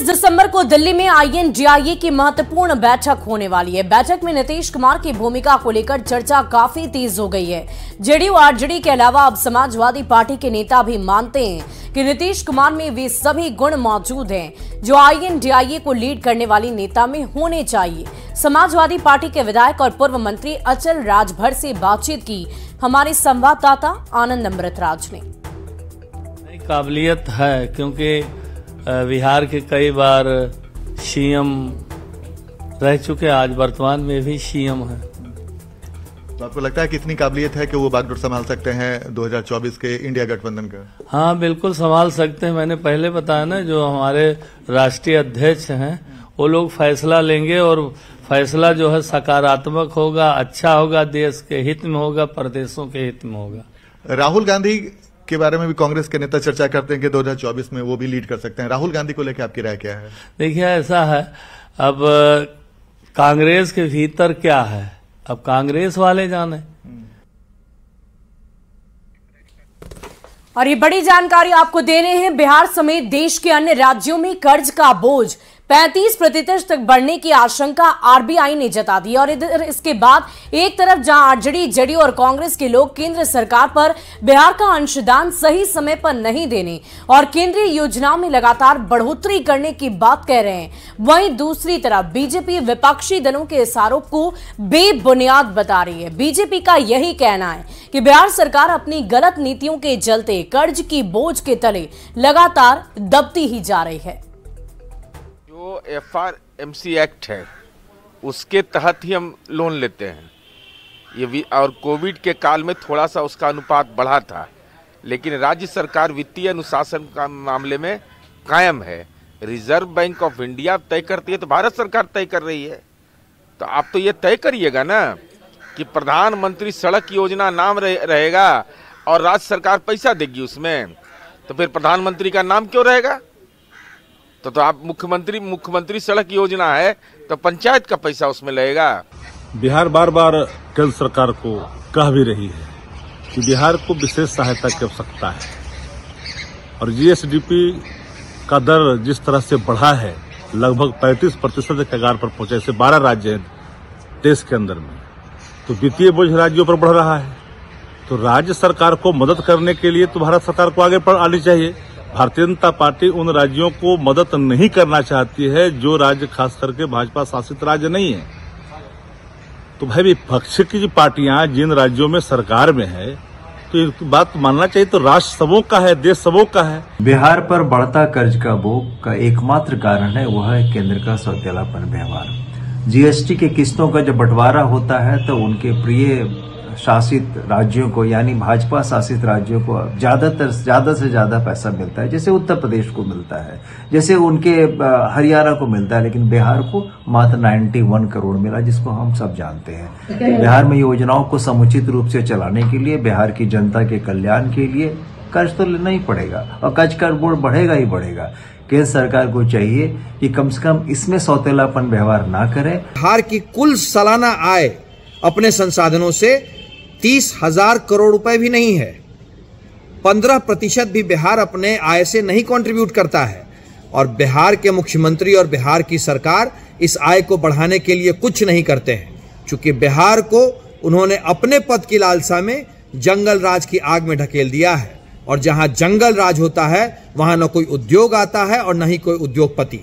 दिसंबर को दिल्ली में INDIA की महत्वपूर्ण बैठक होने वाली है। बैठक में नीतीश कुमार की भूमिका को लेकर चर्चा काफी तेज हो गई है। जेडीयू आरजेडी के अलावा अब समाजवादी पार्टी के नेता भी मानते हैं कि नीतीश कुमार में वे सभी गुण मौजूद हैं जो INDIA को लीड करने वाली नेता में होने चाहिए। समाजवादी पार्टी के विधायक और पूर्व मंत्री अचल राजभर से बातचीत की हमारे संवाददाता आनंद अमृतराज ने। काबिलियत है क्योंकि बिहार के कई बार सीएम रह चुके, आज वर्तमान में भी सीएम है। तो आपको लगता है कि इतनी काबिलियत है कि वो बागडोर संभाल सकते हैं 2024 के इंडिया गठबंधन का? हाँ, बिल्कुल संभाल सकते हैं। मैंने पहले बताया ना, जो हमारे राष्ट्रीय अध्यक्ष हैं वो लोग फैसला लेंगे और फैसला जो है सकारात्मक होगा, अच्छा होगा, देश के हित में होगा, प्रदेशों के हित में होगा। राहुल गांधी के बारे में भी कांग्रेस के नेता चर्चा करते हैं कि 2024 में वो भी लीड कर सकते हैं। राहुल गांधी को लेकर आपकी राय क्या है? देखिए, ऐसा है, अब कांग्रेस के भीतर क्या है, अब कांग्रेस वाले जाने। और ये बड़ी जानकारी आपको दे रहे हैं, बिहार समेत देश के अन्य राज्यों में कर्ज का बोझ 35% तक बढ़ने की आशंका आरबीआई ने जता दी। और इधर इसके बाद एक तरफ जहां आरजेडी, जेडीयू और कांग्रेस के लोग केंद्र सरकार पर बिहार का अंशदान सही समय पर नहीं देने और केंद्रीय योजनाओं में लगातार बढ़ोतरी करने की बात कह रहे हैं, वहीं दूसरी तरफ बीजेपी विपक्षी दलों के इस आरोप को बेबुनियाद बता रही है। बीजेपी का यही कहना है कि बिहार सरकार अपनी गलत नीतियों के चलते कर्ज की बोझ के तले लगातार दबती ही जा रही है। जो FRMC एक्ट है उसके तहत ही हम लोन लेते हैं ये, और कोविड के काल में थोड़ा सा उसका अनुपात बढ़ा था, लेकिन राज्य सरकार वित्तीय अनुशासन का मामले में कायम है। रिजर्व बैंक ऑफ इंडिया तय करती है तो भारत सरकार तय कर रही है। तो आप तो ये तय करिएगा ना कि प्रधानमंत्री सड़क योजना नाम रहेगा और राज्य सरकार पैसा देगी उसमें, तो फिर प्रधानमंत्री का नाम क्यों रहेगा? तो आप मुख्यमंत्री सड़क योजना है तो पंचायत का पैसा उसमें लगेगा। बिहार बार बार केंद्र सरकार को कह भी रही है कि बिहार को विशेष सहायता की आवश्यकता है, और GSDP का दर जिस तरह से बढ़ा है, लगभग 35% के कगार पर पहुंचा। ऐसे 12 राज्य हैं देश के अंदर में, तो वित्तीय बोझ राज्यों पर बढ़ रहा है। तो राज्य सरकार को मदद करने के लिए तो भारत सरकार को आगे आनी चाहिए। भारतीय जनता पार्टी उन राज्यों को मदद नहीं करना चाहती है जो राज्य खास करके भाजपा शासित राज्य नहीं है। तो भाई, विपक्ष की जो पार्टियां जिन राज्यों में सरकार में है, तो एक बात मानना चाहिए, तो राष्ट्र सबों का है, देश सबों का है। बिहार पर बढ़ता कर्ज का बोझ का एकमात्र कारण है वह है केंद्र का सौतेलापन व्यवहार। GST के किस्तों का जब बंटवारा होता है तो उनके प्रिय शासित राज्यों को, यानी भाजपा शासित राज्यों को ज्यादा से ज्यादा पैसा मिलता है, जैसे उत्तर प्रदेश को मिलता है, जैसे उनके हरियाणा को मिलता है, लेकिन बिहार को मात्र 91 करोड़ मिला, जिसको हम सब जानते हैं। बिहार में योजनाओं को समुचित रूप से चलाने के लिए, बिहार की जनता के कल्याण के लिए कर्ज तो लेना ही पड़ेगा, और कर्ज का बोझ बढ़ेगा ही बढ़ेगा। केंद्र सरकार को चाहिए कि कम से कम इसमें सौतेलापन व्यवहार ना करे। बिहार की कुल सालाना आय अपने संसाधनों से 30,000 करोड़ रुपए भी नहीं है। 15% भी बिहार अपने आय से नहीं कंट्रीब्यूट करता है, और बिहार के मुख्यमंत्री और बिहार की सरकार इस आय को बढ़ाने के लिए कुछ नहीं करते हैं, क्योंकि बिहार को उन्होंने अपने पद की लालसा में जंगल राज की आग में ढकेल दिया है, और जहां जंगल राज होता है वहां न कोई उद्योग आता है और न ही कोई उद्योगपति।